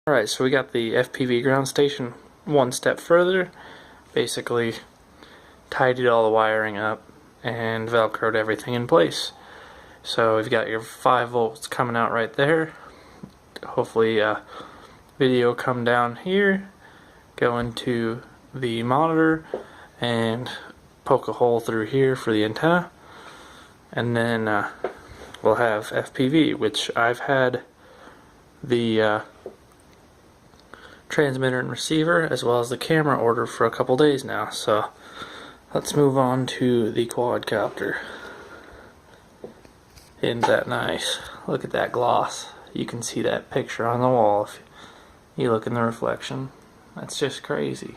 Alright, so we got the FPV ground station one step further. Basically tidied all the wiring up and velcroed everything in place. So we've got your 5 volts coming out right there. Hopefully video come down here, go into the monitor and poke a hole through here for the antenna, and then we'll have FPV, which I've had the transmitter and receiver as well as the camera ordered for a couple days now. So let's move on to the quadcopter. Isn't that nice? Look at that gloss. You can see that picture on the wall if you look in the reflection. That's just crazy.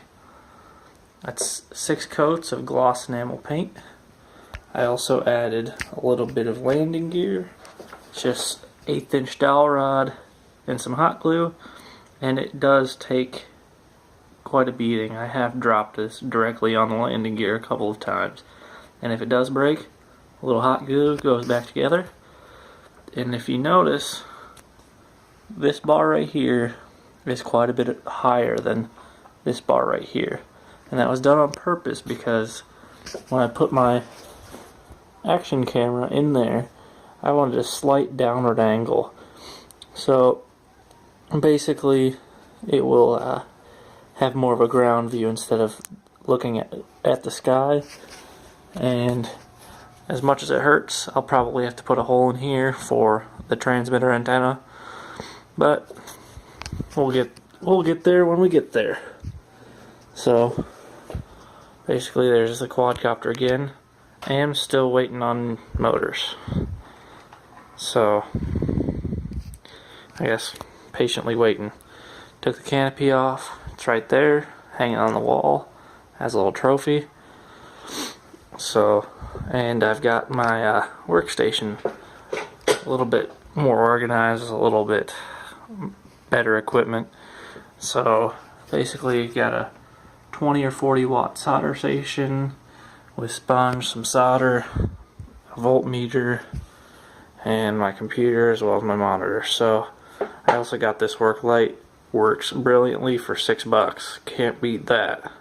That's 6 coats of gloss enamel paint. I also added a little bit of landing gear, just 1/8 inch dowel rod and some hot glue, and it does take quite a beating. I have dropped this directly on the landing gear a couple of times, and if it does break, a little hot glue goes back together. And if you notice, this bar right here is quite a bit higher than this bar right here, and that was done on purpose because when I put my action camera in there, I wanted a slight downward angle. So basically it will have more of a ground view instead of looking at the sky. And as much as it hurts, I'll probably have to put a hole in here for the transmitter antenna, but we'll get there when we get there. So basically there's the quadcopter again. I am still waiting on motors, so I guess patiently waiting. Took the canopy off. It's right there, hanging on the wall as a little trophy. So, and I've got my workstation a little bit more organized, a little bit better equipment. So basically got a 20 or 40 watt solder station with sponge, some solder, a voltmeter, and my computer as well as my monitor. So I also got this work light, works brilliantly for $6. Can't beat that.